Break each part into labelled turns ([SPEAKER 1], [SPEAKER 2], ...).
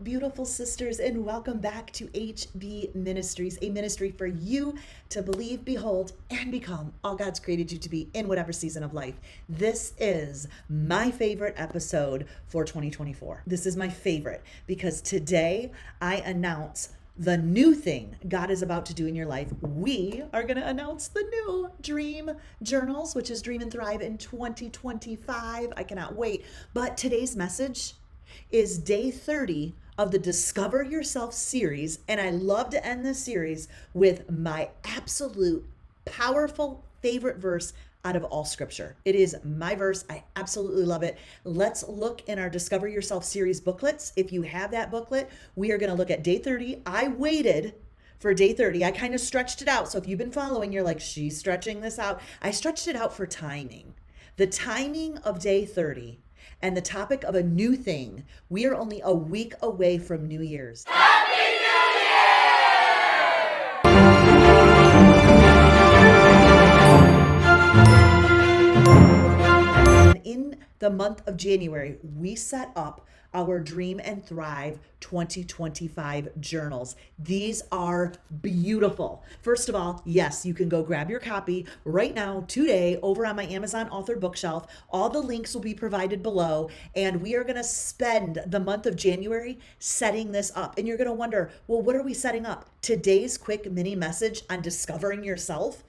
[SPEAKER 1] beautiful sisters, and welcome back to HB Ministries, a ministry for you to believe, behold, and become all God's created you to be in whatever season of life. This is my favorite episode for 2024. This is my favorite because today I announce the new thing God is about to do in your life. We are going to announce the new Dream Journals, which is Dream and Thrive in 2025. I cannot wait. But today's message is day 30 of the Discover Yourself series. And I love to end this series with my absolute powerful favorite verse out of all scripture. It is my verse. I absolutely love it. Let's look in our Discover Yourself series booklets. If you have that booklet, we are going to look at day 30. I waited for day 30. I kind of stretched it out. So if you've been following, you're like, she's stretching this out. I stretched it out for timing. The timing of day 30 and the topic of a new thing. We are only a week away from New Year's. In the month of January, we set up our Dream and Thrive 2025 journals. These are beautiful. First of all, yes, you can go grab your copy right now, today, over on my Amazon author bookshelf. All the links will be provided below, and we are going to spend the month of January setting this up. And you're going to wonder, well, what are we setting up? Today's quick mini message on discovering yourself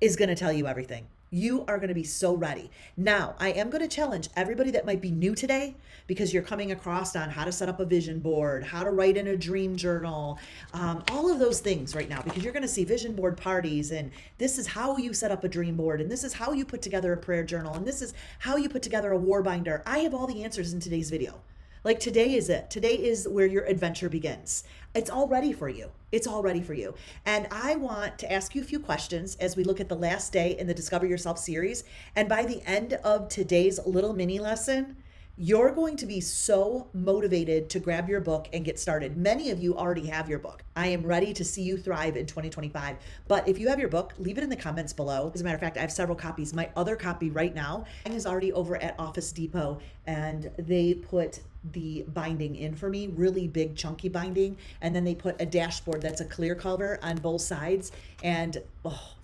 [SPEAKER 1] is going to tell you everything. You are going to be so ready. Now, I am going to challenge everybody that might be new today because you're coming across on how to set up a vision board, how to write in a dream journal, all of those things right now, because you're going to see vision board parties, and this is how you set up a dream board, and this is how you put together a prayer journal, and this is how you put together a war binder. I have all the answers in today's video. Like today is it. Today is where your adventure begins. It's all ready for you. It's all ready for you. And I want to ask you a few questions as we look at the last day in the Discover Yourself series. And by the end of today's little mini lesson, you're going to be so motivated to grab your book and get started. Many of you already have your book. I am ready to see you thrive in 2025. But if you have your book, leave it in the comments below. As a matter of fact, I have several copies. My other copy right now is already over at Office Depot, and they put the binding in for me, really big chunky binding, and then they put a dashboard that's a clear cover on both sides, and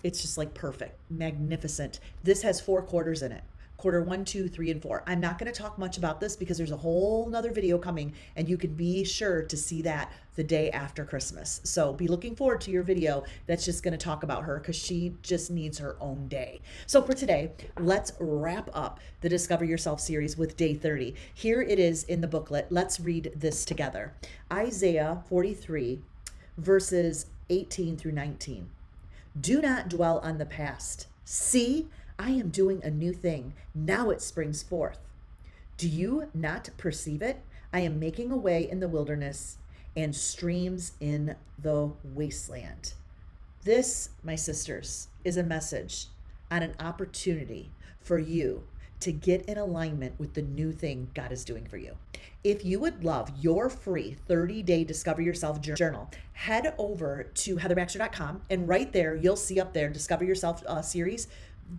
[SPEAKER 1] it's just like perfect, magnificent. This has 4 quarters in it. Quarter 1, 2, 3, and 4. I'm not going to talk much about this because there's a whole nother video coming, and you can be sure to see that the day after Christmas. So be looking forward to your video that's just going to talk about her because she just needs her own day. So for today, let's wrap up the Discover Yourself series with day 30. Here it is in the booklet. Let's read this together. Isaiah 43, verses 18 through 19. Do not dwell on the past. See, I am doing a new thing. Now it springs forth. Do you not perceive it? I am making a way in the wilderness and streams in the wasteland. This, my sisters, is a message on an opportunity for you to get in alignment with the new thing God is doing for you. If you would love your free 30-day Discover Yourself journal, head over to heatherbaxter.com, and right there, you'll see up there, Discover Yourself series.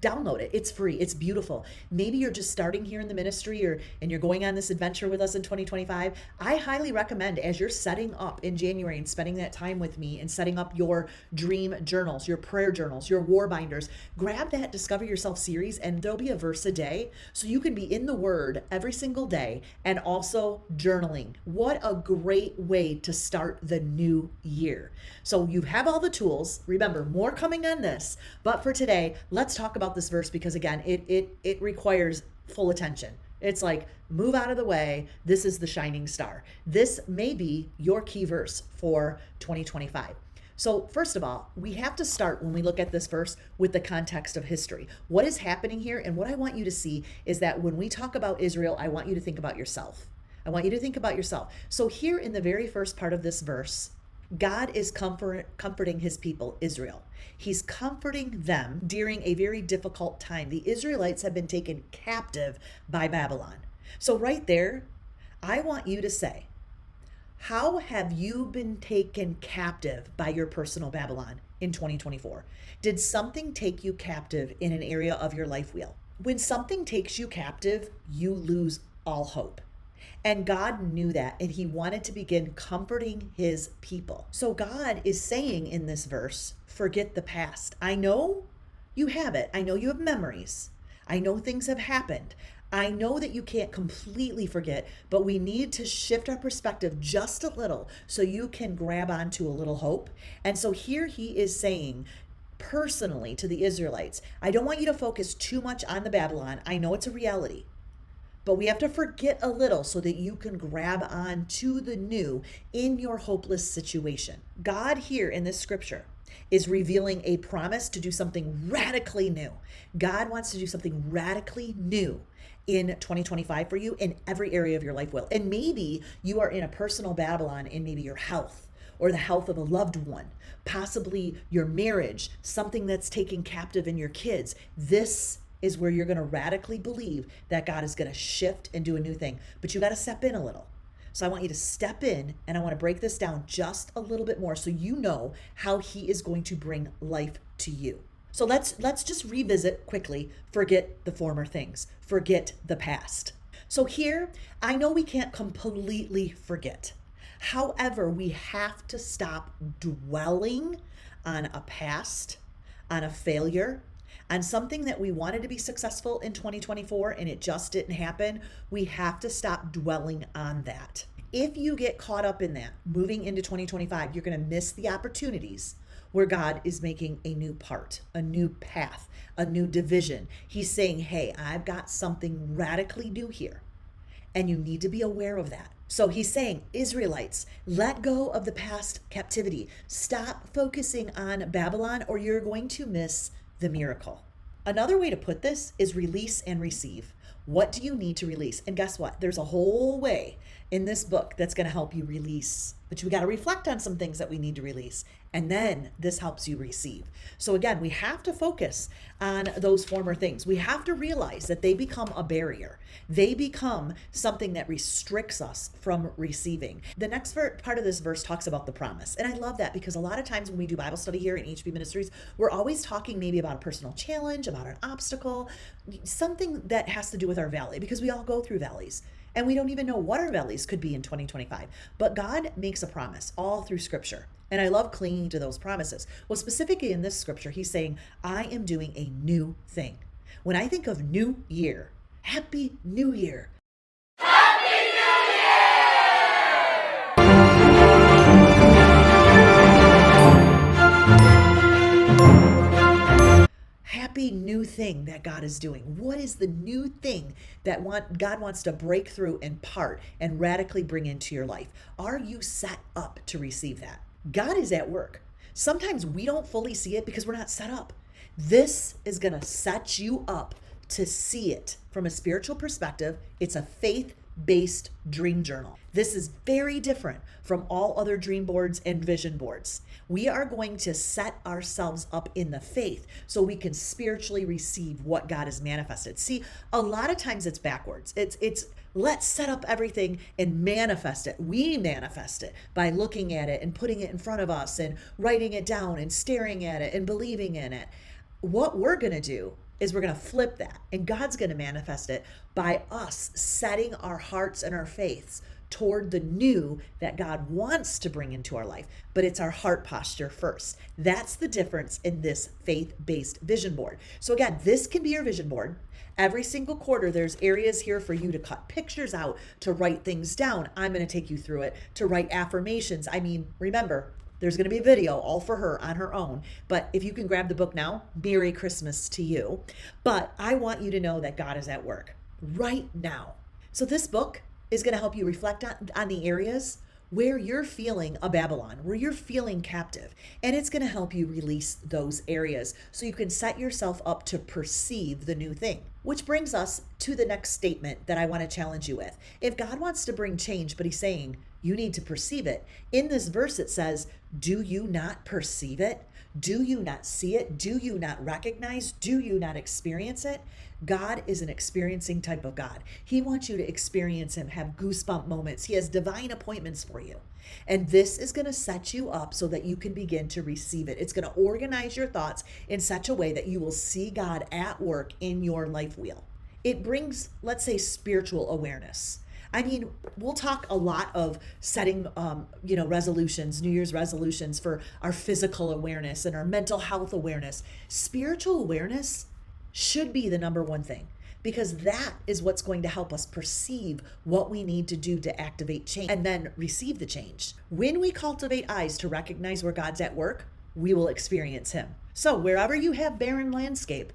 [SPEAKER 1] Download it. It's free. It's beautiful. Maybe you're just starting here in the ministry and you're going on this adventure with us in 2025. I highly recommend, as you're setting up in January and spending that time with me and setting up your dream journals, your prayer journals, your war binders, grab that Discover Yourself series, and there'll be a verse a day so you can be in the Word every single day and also journaling. What a great way to start the new year. So you have all the tools. Remember, more coming on this. But for today, let's talk about this verse because, again, it requires full attention. It's like, move out of the way. This is the shining star. This may be your key verse for 2025. So first of all, we have to start when we look at this verse with the context of history. What is happening here? And what I want you to see is that when we talk about Israel, I want you to think about yourself. I want you to think about yourself. So here in the very first part of this verse, God is comforting his people, Israel. He's comforting them during a very difficult time. The Israelites have been taken captive by Babylon. So right there, I want you to say, how have you been taken captive by your personal Babylon in 2024? Did something take you captive in an area of your life wheel? When something takes you captive, you lose all hope. And God knew that, and he wanted to begin comforting his people. So God is saying in this verse, forget the past. I know you have it. I know you have memories. I know things have happened. I know that you can't completely forget, but we need to shift our perspective just a little so you can grab onto a little hope. And so here he is saying, personally to the Israelites, I don't want you to focus too much on the Babylon. I know it's a reality, but we have to forget a little so that you can grab on to the new in your hopeless situation. God here in this scripture is revealing a promise to do something radically new. God wants to do something radically new in 2025 for you in every area of your life will. And maybe you are in a personal Babylon in maybe your health or the health of a loved one, possibly your marriage, something that's taken captive in your kids. This is where you're going to radically believe that God is going to shift and do a new thing. But you got to step in a little. So I want you to step in, and I want to break this down just a little bit more so you know how he is going to bring life to you. So let's just revisit quickly, forget the former things, forget the past. So here, I know we can't completely forget. However, we have to stop dwelling on a past, on a failure, on something that we wanted to be successful in 2024 and it just didn't happen. We have to stop dwelling on that. If you get caught up in that, moving into 2025, you're going to miss the opportunities where God is making a new part, a new path, a new division. He's saying, hey, I've got something radically new here, and you need to be aware of that. So he's saying, Israelites, let go of the past captivity. Stop focusing on Babylon, or you're going to miss the miracle. Another way to put this is release and receive. What do you need to release? And guess what? There's a whole way in this book that's going to help you release. But we got to reflect on some things that we need to release. And then this helps you receive. So again, we have to focus on those former things. We have to realize that they become a barrier. They become something that restricts us from receiving. The next part of this verse talks about the promise. And I love that because a lot of times when we do Bible study here in HB Ministries, we're always talking maybe about a personal challenge, about an obstacle, something that has to do with our valley, because we all go through valleys. And we don't even know what our valleys could be in 2025. But God makes a promise all through scripture. And I love clinging to those promises. Well, specifically in this scripture, he's saying, I am doing a new thing. When I think of new year, Happy New Year.
[SPEAKER 2] Happy New Year!
[SPEAKER 1] Happy new thing that God is doing. What is the new thing that God wants to break through and part and radically bring into your life? Are you set up to receive that? God is at work. Sometimes we don't fully see it because we're not set up. This is going to set you up to see it from a spiritual perspective. It's a faith-based dream journal. This is very different from all other dream boards and vision boards. We are going to set ourselves up in the faith so we can spiritually receive what God has manifested. See, a lot of times it's backwards. It's let's set up everything and manifest it. We manifest it by looking at it and putting it in front of us and writing it down and staring at it and believing in it. What we're going to do is we're going to flip that, and God's going to manifest it by us setting our hearts and our faiths toward the new that God wants to bring into our life. But it's our heart posture first. That's the difference in this faith-based vision board. So again, this can be your vision board. Every single quarter, there's areas here for you to cut pictures out, to write things down. I'm going to take you through it, to write affirmations. I mean, remember, there's going to be a video all for her on her own. But if you can grab the book now, Merry Christmas to you. But I want you to know that God is at work right now. So this book is going to help you reflect on the areas where you're feeling a Babylon, where you're feeling captive. And it's going to help you release those areas so you can set yourself up to perceive the new thing. Which brings us to the next statement that I want to challenge you with. If God wants to bring change, but he's saying you need to perceive it. In this verse, it says, do you not perceive it? Do you not see it? Do you not recognize? Do you not experience it? God is an experiencing type of God. He wants you to experience him, have goosebump moments. He has divine appointments for you. And this is going to set you up so that you can begin to receive it. It's going to organize your thoughts in such a way that you will see God at work in your life wheel. It brings, let's say, spiritual awareness. I mean, we'll talk a lot of setting, resolutions, New Year's resolutions for our physical awareness and our mental health awareness. Spiritual awareness should be the number one thing, because that is what's going to help us perceive what we need to do to activate change and then receive the change. When we cultivate eyes to recognize where God's at work, we will experience Him. So wherever you have barren landscape,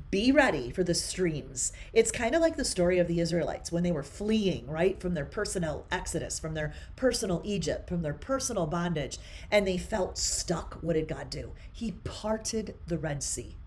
[SPEAKER 1] be ready for the streams. It's kind of like the story of the Israelites when they were fleeing, right, from their personal exodus, from their personal Egypt, from their personal bondage, and they felt stuck. What did God do? He parted the Red Sea.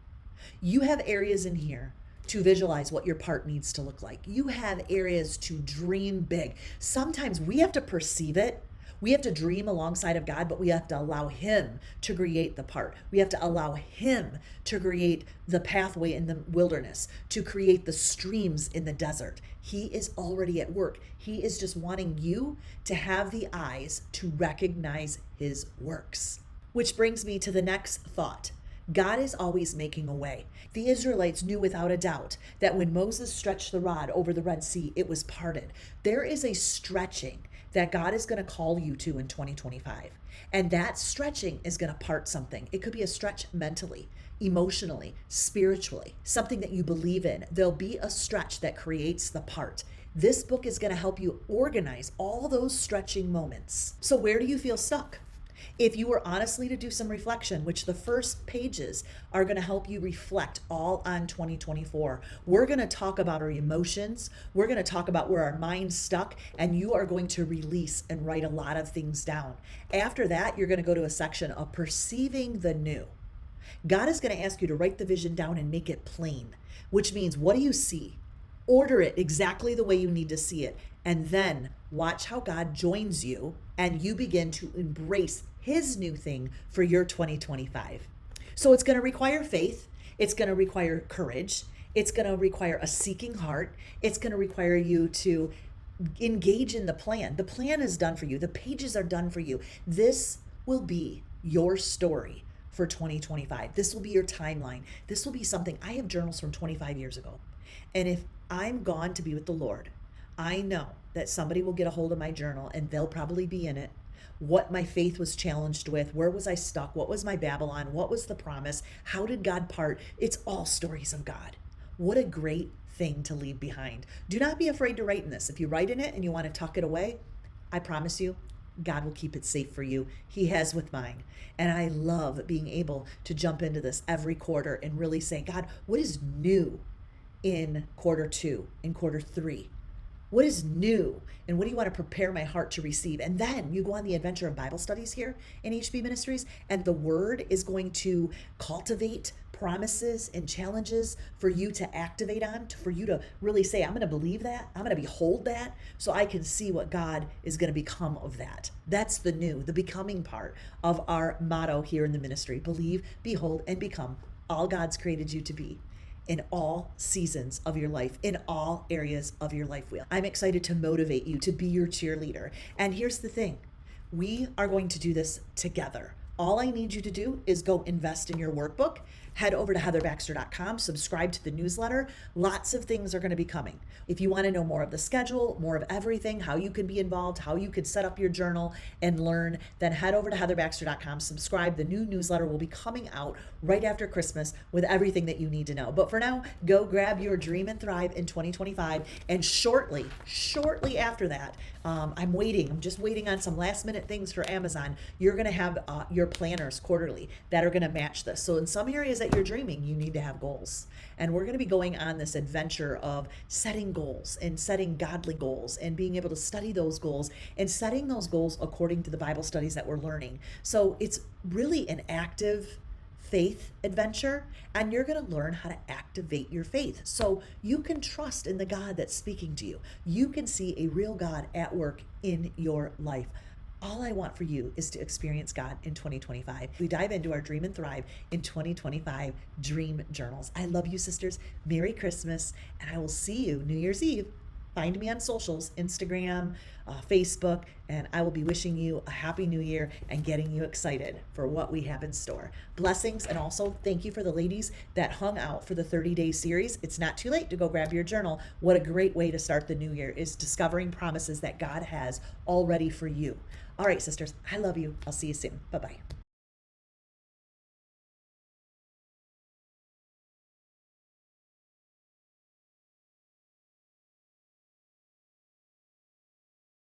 [SPEAKER 1] You have areas in here to visualize what your part needs to look like. You have areas to dream big. Sometimes we have to perceive it. We have to dream alongside of God, but we have to allow Him to create the part. We have to allow Him to create the pathway in the wilderness, to create the streams in the desert. He is already at work. He is just wanting you to have the eyes to recognize His works. Which brings me to the next thought. God is always making a way. The Israelites knew without a doubt that when Moses stretched the rod over the Red Sea, it was parted. There is a stretching that God is going to call you to in 2025. And that stretching is going to part something. It could be a stretch mentally, emotionally, spiritually, something that you believe in. There'll be a stretch that creates the part. This book is going to help you organize all those stretching moments. So where do you feel stuck? If you were honestly to do some reflection, which the first pages are going to help you reflect all on 2024. We're going to talk about our emotions. We're going to talk about where our mind's stuck, and you are going to release and write a lot of things down. After that, you're going to go to a section of perceiving the new. God is going to ask you to write the vision down and make it plain, which means, what do you see? Order it exactly the way you need to see it, and then watch how God joins you and you begin to embrace His new thing for your 2025. So it's going to require faith. It's going to require courage. It's going to require a seeking heart. It's going to require you to engage in the plan. The plan is done for you. The pages are done for you. This will be your story for 2025. This will be your timeline. This will be something. I have journals from 25 years ago. And if I'm gone to be with the Lord, I know that somebody will get a hold of my journal and they'll probably be in it. What my faith was challenged with, where was I stuck, what was my Babylon, what was the promise, how did God part? It's all stories of God. What a great thing to leave behind. Do not be afraid to write in this. If you write in it and you want to tuck it away, I promise you, God will keep it safe for you. He has with mine. And I love being able to jump into this every quarter and really say, God, what is new in quarter 2, in quarter 3? What is new? And what do you want to prepare my heart to receive? And then you go on the adventure of Bible studies here in HB Ministries, and the Word is going to cultivate promises and challenges for you to activate on, for you to really say, I'm going to believe that, I'm going to behold that, so I can see what God is going to become of that. That's the new, the becoming part of our motto here in the ministry. Believe, behold, and become all God's created you to be, in all seasons of your life, in all areas of your life wheel. I'm excited to motivate you to be your cheerleader. And here's the thing, we are going to do this together. All I need you to do is go invest in your workbook. Head over to heatherbaxter.com, subscribe to the newsletter. Lots of things are going to be coming. If you want to know more of the schedule, more of everything, how you can be involved, how you could set up your journal and learn, then head over to heatherbaxter.com, subscribe. The new newsletter will be coming out right after Christmas with everything that you need to know. But for now, go grab your Dream and Thrive in 2025. And shortly after that, I'm just waiting on some last minute things for Amazon. You're going to have your planners quarterly that are going to match this. So in some areas that you're dreaming, you need to have goals. And we're going to be going on this adventure of setting goals and setting godly goals and being able to study those goals and setting those goals according to the Bible studies that we're learning. So it's really an active faith adventure, and you're going to learn how to activate your faith so you can trust in the God that's speaking to you. You can see a real God at work in your life. All I want for you is to experience God in 2025. We dive into our Dream and Thrive in 2025 Dream Journals. I love you, sisters. Merry Christmas, and I will see you New Year's Eve find me on socials, Instagram, Facebook, and I will be wishing you a happy new year and getting you excited for what we have in store. Blessings, and also thank you for the ladies that hung out for the 30-day series. It's not too late to go grab your journal. What a great way to start the new year is discovering promises that God has already for you. All right, sisters, I love you. I'll see you soon. Bye-bye.